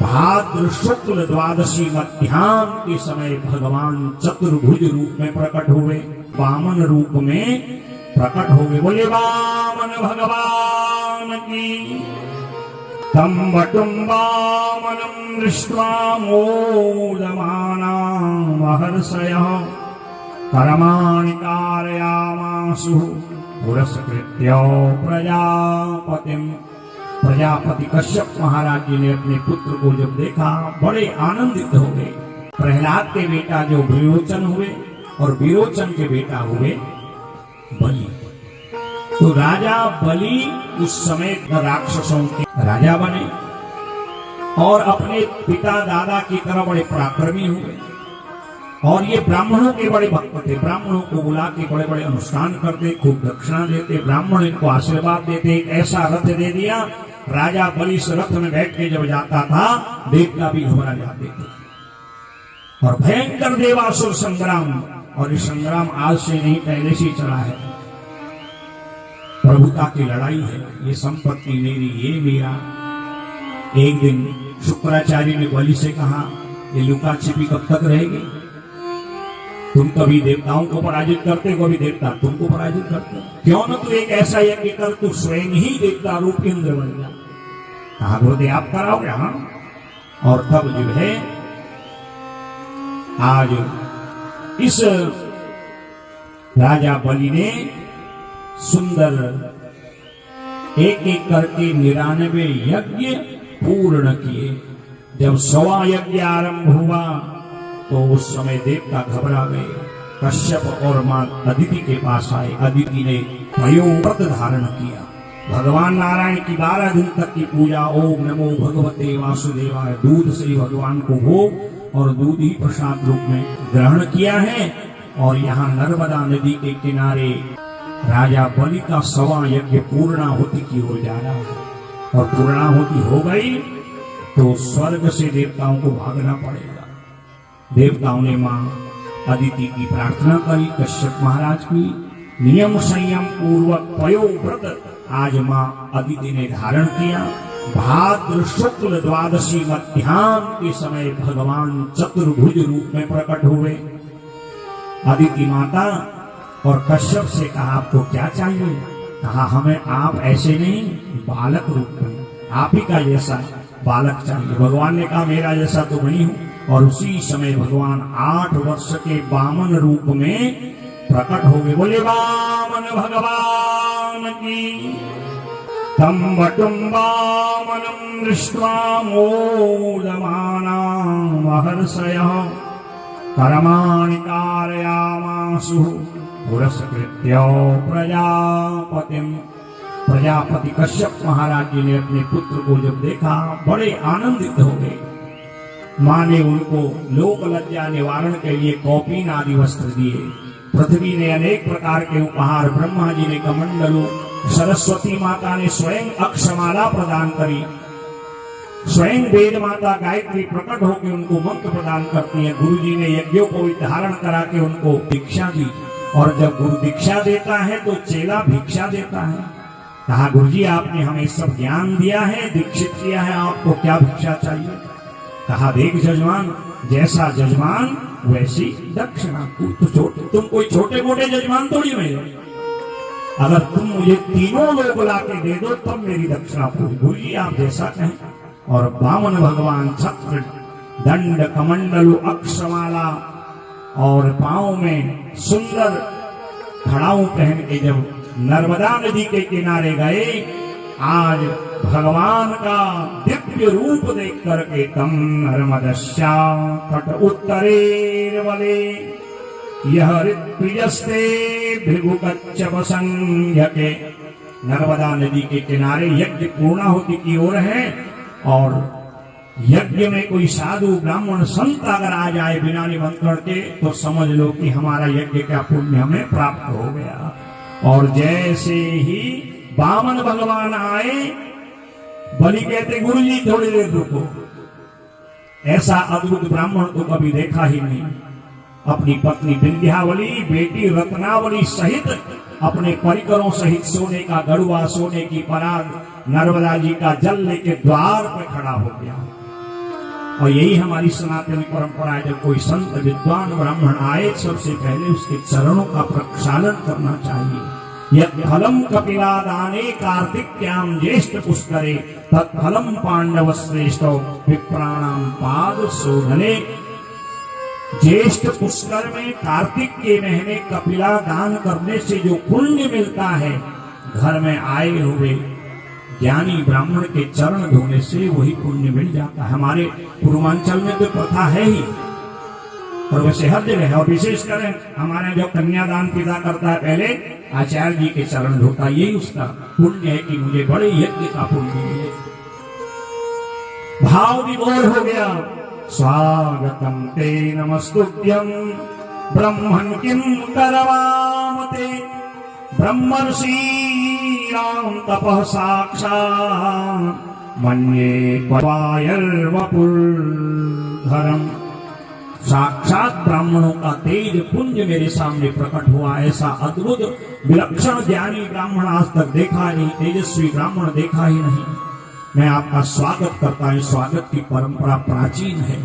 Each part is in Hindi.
भाद्र शुक्ल द्वादशी मध्याह्न के समय भगवान चतुर्भुज रूप में प्रकट हुए, वामन रूप में प्रकट हो गए। बोले वामन भगवान की। तम वटुम वामनम दृष्ट्वा मोदमाना महर्षयः कर्माणि कारयामासु पुरस्कृत्य प्रजापतिम। प्रजापति कश्यप महाराज जी ने अपने पुत्र को जब देखा बड़े आनंदित हो गए। प्रहलाद के बेटा जो विरोचन हुए और विरोचन के बेटा हुए बलि। तो राजा बलि उस समय राक्षसों के राजा बने और अपने पिता दादा की तरह बड़े पराक्रमी हुए। और ये ब्राह्मणों के बड़े भक्त थे। ब्राह्मणों को बुला के बड़े बड़े अनुष्ठान करते, खूब दक्षिणा देते, ब्राह्मण इनको आशीर्वाद देते। एक ऐसा रथ दे दिया, राजा बलि इस रथ में बैठ के जब जाता था देवता भी घबरा जाते थे। और भयंकर देवासुर संग्राम, और ये संग्राम आज से नहीं पहले से चला है। प्रभुता की लड़ाई है, ये संपत्ति मेरी, ये मेरा। एक दिन शुक्राचार्य ने बलि से कहा, ये लुका छिपी कब तक रहेगी? तुम कभी देवताओं को पराजित करते, कभी देवता तुमको पराजित करते। क्यों न तू एक ऐसा यज्ञ कर, तू स्वयं ही देवता रूप इंद्र बन जा। कहा गुरुदेव आप कराओगे? हाँ। और तब जो है आज इस राजा बलि ने सुंदर एक एक करके 99 यज्ञ पूर्ण किए। जब 100वां यज्ञ आरंभ हुआ तो उस समय देवता घबरा गए। कश्यप और मां अदिति के पास आए। अदिति ने पयोव्रत धारण किया। भगवान नारायण की 12 दिन तक की पूजा, ओम नमो भगवते वासुदेवाय, दूध से भगवान को भोग और दूध ही प्रसाद रूप में ग्रहण किया है। और यहाँ नर्मदा नदी के किनारे राजा बलि का 100वां यज्ञ पूर्णाहुति की ओर जा रहा है। और पूर्णाहुति हो गई तो स्वर्ग से देवताओं को भागना पड़ेगा। देवताओं ने मां अदिति की प्रार्थना करी, कश्यप महाराज की। नियम संयम पूर्वक पयोव्रत आज मां अदिति ने धारण किया। भाद्र शुक्ल द्वादशी मध्याह्न के समय भगवान चतुर्भुज रूप में प्रकट हुए। अदिति माता और कश्यप से कहा आपको क्या चाहिए? कहा हमें आप ऐसे नहीं, बालक रूप में, आप ही का जैसा बालक चाहिए। भगवान ने कहा मेरा जैसा तो नहीं हूं। और उसी समय भगवान 8 वर्ष के वामन रूप में प्रकट हो गए। बोले वामन भगवान की। तम वटुम वामनम दृष्ट्वा मोदमाना महर्षयः कर्माणि कारयामासु पुरस्कृत्य प्रजापतिम। प्रजापति कश्यप महाराज जी ने अपने पुत्र को जब देखा बड़े आनंदित हो गए। मां ने उनको लोक लज्जा निवारण के लिए कौपीन आदि वस्त्र दिए। पृथ्वी ने अनेक प्रकार के उपहार, ब्रह्मा जी ने कमंडलों, सरस्वती माता ने स्वयं अक्षमाला प्रदान करी। स्वयं वेद माता गायत्री प्रकट होकर उनको मंत्र प्रदान करती है। गुरु जी ने यज्ञों को धारण करा के उनको दीक्षा दी। और जब गुरु दीक्षा देता है तो चेला भिक्षा देता है। कहा गुरु जी आपने हमें सब ज्ञान दिया है, दीक्षित किया है, आपको क्या भिक्षा चाहिए? कहा देख जजमान, जैसा जजमान वैसी दक्षिणा। तुम कोई छोटे मोटे जजमान थोड़ी हो। अगर तुम मुझे तीनों लोग ला के दे दो तब मेरी दक्षिणा पूरी। गुरु जी आप जैसा कहें। और वामन भगवान छत्र, दंड, कमंडलु, अक्षमाला और पांव में सुंदर खड़ाऊ पहन के जब नर्मदा नदी के किनारे गए, आज भगवान का दिव्य रूप देख करके तम नर्मदस्या तट उत्तरेर्वले यह ऋत्विजस्ते भृगुकच्छप संज्ञके। नर्मदा नदी के किनारे यज्ञ पूर्णाहुति की ओर है। और यज्ञ में कोई साधु ब्राह्मण संत अगर आ जाए बिना निमंत्रण के तो समझ लो कि हमारा यज्ञ का पुण्य हमें प्राप्त हो गया। और जैसे ही वामन भगवान आए, बलि कहते गुरु जी थोड़ी देर रुको। ऐसा अद्भुत ब्राह्मण तो कभी देखा ही नहीं। अपनी पत्नी विंध्यावली, बेटी रत्नावली सहित अपने परिकरों सहित सोने का गड़ुआ, सोने की पराग, नर्मदा जी का जल लेके द्वार पर खड़ा हो गया। और यही हमारी सनातन परंपरा है। जब कोई संत विद्वान ब्राह्मण आए, सबसे पहले उसके चरणों का प्रक्षालन करना चाहिए। यत् फलम कपिला दाने कार्तिक्याम ज्येष्ठ पुष्करे तत्फलम पांडव श्रेष्ठ विप्राणाम पाद शोधने। ज्येष्ठ पुष्कर में कार्तिक के महीने कपिला दान करने से जो पुण्य मिलता है, घर में आए हुए ज्ञानी ब्राह्मण के चरण धोने से वही पुण्य मिल जाता है। हमारे पूर्वांचल में तो प्रथा है ही, और वैसे हर जगह है। और विशेष करें हमारे जो कन्यादान पिता करता है, पहले आचार्य जी के चरण धोता है। यही उसका पुण्य है कि मुझे बड़े यज्ञ का पुण्य मिले। भाव विभोर हो गया। स्वागतम ते नमस्तुभ्यं ब्रह्मन् किं करवामते। ब्रह्मर्षि राम तपः साक्षात् मन्ये क्वायर्वपुर्धरम्। साक्षात ब्राह्मणों का तेज पुंज मेरे सामने प्रकट हुआ। ऐसा अद्भुत विलक्षण ज्ञानी ब्राह्मण आज तक देखा नहीं, तेजस्वी ब्राह्मण देखा ही नहीं। मैं आपका स्वागत करता हूं। स्वागत की परंपरा प्राचीन है।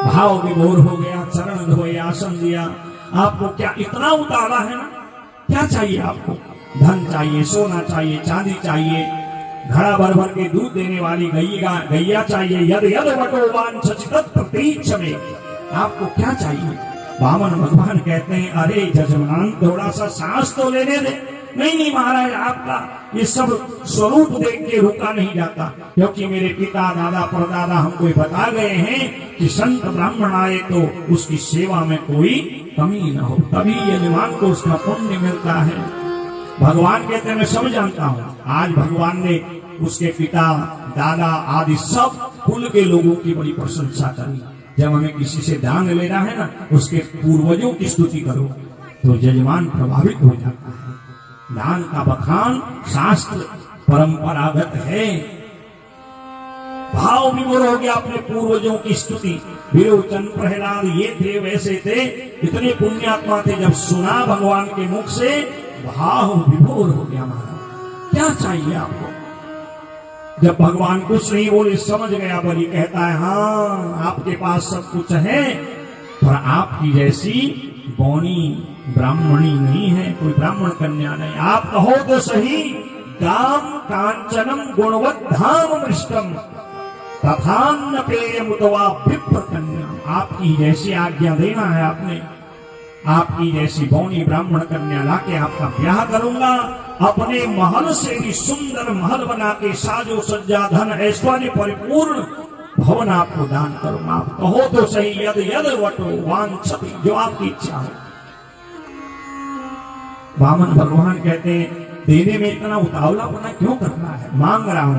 भाव विभोर हो गया, चरण धोए, आसन दिया। आपको क्या इतना उतारा है ना? क्या चाहिए आपको? धन चाहिए, सोना चाहिए, चांदी चाहिए, घड़ा भर भर के दूध देने वाली गैया चाहिए। यद यद वटो वांछति तत् प्रतीक्ष में। आपको क्या चाहिए? वामन भगवान कहते हैं, अरे जजमान थोड़ा सा सांस तो लेने दे। नहीं महाराज, आपका ये सब स्वरूप देख के रुका नहीं जाता, क्योंकि मेरे पिता दादा परदादा हमको बता गए हैं कि संत ब्राह्मण आए तो उसकी सेवा में कोई कमी न हो, तभी यजमान को उसका पुण्य मिलता है। भगवान कहते हैं मैं सब जानता हूँ। आज भगवान ने उसके पिता दादा आदि सब कुल के लोगों की बड़ी प्रशंसा करी। जब हमें किसी से दान लेना है ना, उसके पूर्वजों की स्तुति करो तो यजमान प्रभावित हो जाता है। दान का बखान शास्त्र परंपरागत है। भाव विभोर हो गया, अपने पूर्वजों की स्तुति। विरोचन प्रहलाद ये थे, वैसे थे, इतने पुण्यात्मा थे। जब सुना भगवान के मुख से, भाव विभोर हो गया। महाराज क्या चाहिए आपको? जब भगवान कुछ नहीं बोले, समझ गया। बलि कहता है, हाँ आपके पास सब कुछ है, पर आपकी जैसी बौनी ब्राह्मणी नहीं है, कोई ब्राह्मण कन्या नहीं। आप कहो तो सही, गाम कांचनम गुणवत धाम मृष्टम तथान्न पेयमुतवा विप्र कन्या। आपकी जैसी आज्ञा देना है आपने। आपकी जैसी बौनी ब्राह्मण कन्या लाके आपका ब्याह करूंगा। अपने महल से भी सुंदर महल बना के साजो सज्जा धन ऐश्वर्य परिपूर्ण भवन आपको दान करूंगा। आप कहो तो सही, यद यद वटो वांछति, जो आपकी इच्छा है। वामन भगवान कहते हैं, देने में इतना उतावलापना क्यों करना है? मांग रहा हूं।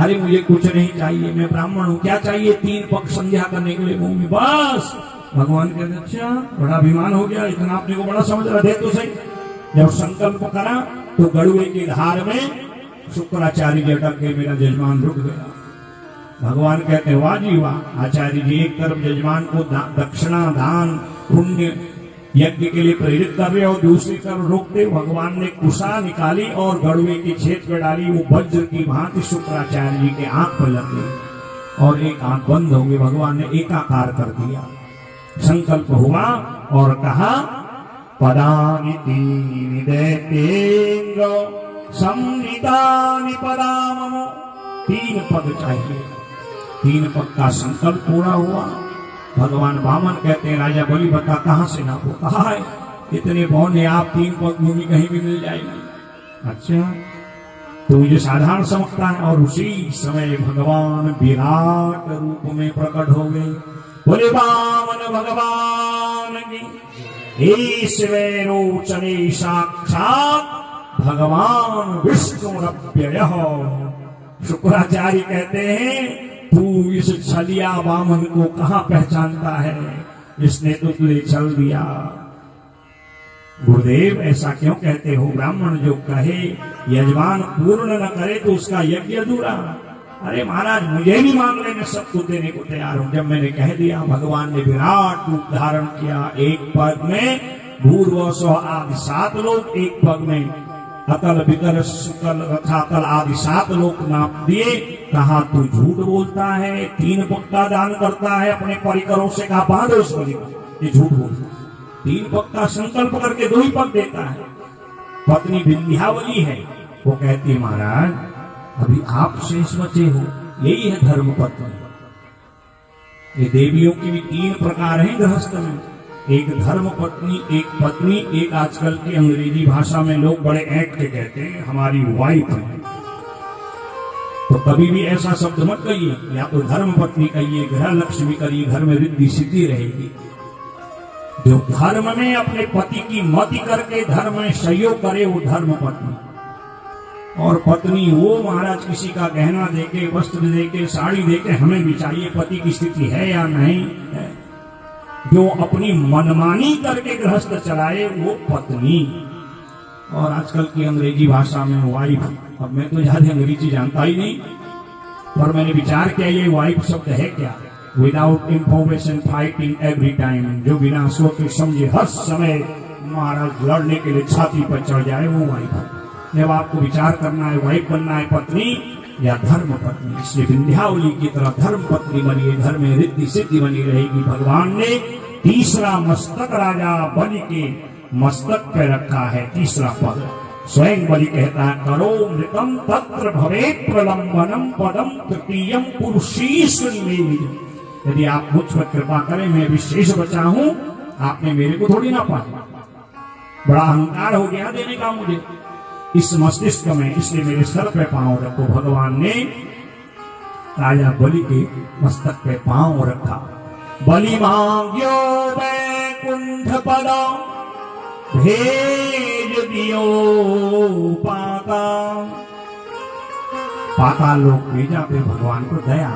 अरे मुझे कुछ नहीं चाहिए, मैं ब्राह्मण हूं। क्या चाहिए? 3 पग संध्या करने के लिए भूमि, बस। भगवान कहते अच्छा, बड़ा अभिमान हो गया, इतना अपने को बड़ा समझ रहा। दे तो सही। जब संकल्प करा तो गड़ुए की धार में शुक्राचार्य जी अटक के मेरा जजमान रुक गया। भगवान कहते वाह जी वाह। आचार्य जी एक तरफ जजमान को दक्षिणा दान पुण्य यज्ञ के लिए प्रेरित कर रहे और दूसरी तरफ रोकते। भगवान ने कुशा निकाली और गड़ुए की छेद पे डाली। वो वज्र की भांति शुक्राचार्य जी के आंख पर लग गई और एक आंख बंद हो गई। भगवान ने एकाकार कर दिया। संकल्प हुआ और कहा, पदानि तीनि दैतेन्द्र संनिधानि पदामम। 3 पद चाहिए। 3 पद का संकल्प पूरा हुआ। भगवान वामन कहते हैं, राजा बलि बता कहां से नापो? कहा है इतने बौने आप 3 पग भूमि कहीं भी मिल जाएगी। अच्छा, तो मुझे साधारण समझता है। और उसी समय भगवान विराट रूप में प्रकट हो गए। बोले वामन भगवान की। ईश्वरोचने साक्षात भगवान विष्णुरव्ययः। शुक्राचार्य कहते हैं, तू इस छलिया वामन को कहां पहचानता है? इसने तो तुझे छल दिया। गुरुदेव ऐसा क्यों कहते हो? ब्राह्मण जो कहे यजमान पूर्ण न करे तो उसका यज्ञ अधूरा। अरे महाराज मुझे भी मांगने में सब कुछ देने को तैयार हूं। जब मैंने कह दिया, भगवान ने विराट रूप धारण किया। एक पग में भूर्व स्व आदि 7 लोक, एक पग में अतल वितर शुक्ल रथातल आदि 7 लोक नाप दिए। कहा तू झूठ बोलता है, 3 पग का दान करता है अपने परिकरों से, कहा बांधो इस बलि को, ये झूठ बोलता है। 3 पग का संकल्प करके 2 ही पग देता है। पत्नी विंध्यावली है, वो कहती है महाराज अभी आप शेष बचे हो, यही है धर्म पत्नी। ये देवियों की भी 3 प्रकार हैं गृहस्थ में, एक धर्म पत्नी, एक पत्नी, एक आजकल की अंग्रेजी भाषा में लोग बड़े ऐंठ के कहते हैं हमारी वाइफ है। तो कभी भी ऐसा शब्द मत कहिए, या तो धर्म पत्नी कहिए, गृह लक्ष्मी करिए, घर में रिद्धि सिद्धि रहेगी। जो धर्म में अपने पति की मति करके धर्म में सहयोग करे वो धर्म पत्नी। और पत्नी वो महाराज किसी का गहना देके, वस्त्र देके, साड़ी देके, हमें भी चाहिए पति की स्थिति है या नहीं है। जो अपनी मनमानी करके गृहस्थ चलाए वो पत्नी। और आजकल की अंग्रेजी भाषा में वाइफ, अब मैं तो ज्यादा अंग्रेजी जानता ही नहीं, पर मैंने विचार किया ये वाइफ शब्द है क्या। Without information fighting every time, जो बिना सोचे समझे हर समय महाराज लड़ने के लिए छाती पर चढ़ जाए वो वाइफ है। जब आपको विचार करना है वाइफ बनना है पत्नी या धर्म पत्नी, इसलिए विंध्यावली की तरह धर्म पत्नी बनिए, घर में रिद्धि सिद्धि बनी रहेगी। भगवान ने तीसरा मस्तक राजा बलि के मस्तक पे रखा है, तीसरा पद। स्वयं बलि कहता है करो मृतम तत्र भवेत् प्रलंबनम पदम तृतीयम पुरुषीश्वरी में। यदि आप मुझ पर कृपा करें, मैं विशेष बचा हूं, आपने मेरे को थोड़ी ना पाया। बड़ा अहंकार हो गया देने का मुझे इस मस्तिष्क में, इसलिए मेरे सर पे पांव रखो। भगवान ने राजा बलि के मस्तक पे पांव रखा। बलि मांग्यो वैकुंठ पद भेज दियो पाताल लोक भेजा पे भगवान को दया।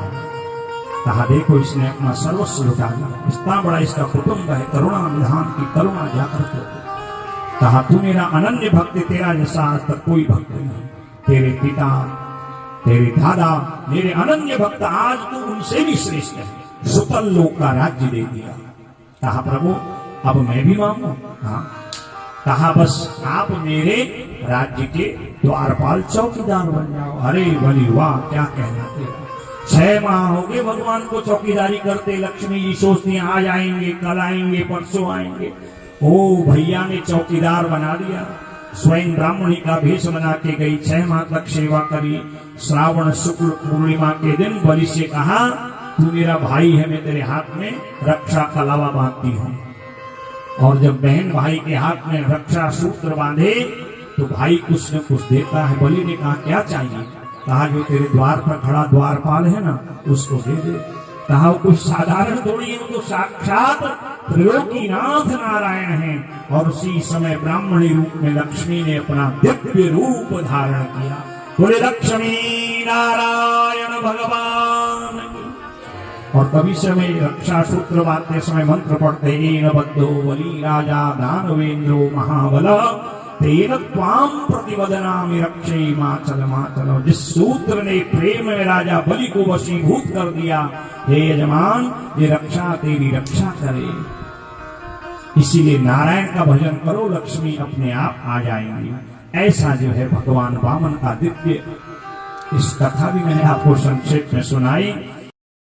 कहा देखो इसने अपना सर्वस्व लुटा दिया, इतना बड़ा इसका कुटुंब है, करुणा विधान की करुणा जाकर के। कहा तू मेरा अनन्य भक्त, तेरा जैसा आज तक कोई भक्त नहीं। तेरे पिता, तेरे दादा मेरे अनन्य भक्त, आज तू उनसे भी श्रेष्ठ है। सुतल लोक का राज्य दे दिया। कहा प्रभु अब मैं भी मांगू। कहा बस आप मेरे राज्य के द्वारपाल चौकीदार बन जाओ। अरे बलि वाह, क्या कहना तेरा। 6 माह हो गए भगवान को चौकीदारी करते। लक्ष्मी जी सोचती हैं आज आएंगे, कल आएंगे, परसों आएंगे। ओ भैया ने चौकीदार बना दिया। स्वयं ब्राह्मणी का भेष बना के गई, 6 माह तक सेवा करी। श्रावण शुक्ल पूर्णिमा के दिन बलि से कहा तू मेरा भाई है, मैं तेरे हाथ में रक्षा कलावा बांधती हूँ। और जब बहन भाई के हाथ में रक्षा सूत्र बांधे तो भाई कुछ न कुछ देता है। बलि ने कहा क्या चाहिए। कहा जो तेरे द्वार पर खड़ा द्वारपाल है ना उसको दे दे। कहा वो कुछ साधारण थोड़ी है, तो साक्षात त्रिलोकीनाथ नारायण है। और उसी समय ब्राह्मणी रूप में लक्ष्मी ने अपना दिव्य रूप धारण किया। बोले लक्ष्मी नारायण भगवान। और कभी समय रक्षा सूत्र बांधते समय मंत्र पढ़ते एन बद्धो बलि राजा दानवेंद्रो महाबल तेन त्वाम प्रतिवदनामि रक्षे माचल माचल। जिस सूत्र ने प्रेम में राजा बलि को वशीभूत कर दिया, हे यजमान ये रक्षा तेरी रक्षा करे। इसीलिए नारायण का भजन करो, लक्ष्मी अपने आप आ जाएंगी। ऐसा जो है भगवान वामन का दिव्य, इस कथा भी मैंने आपको संक्षेप में सुनाई।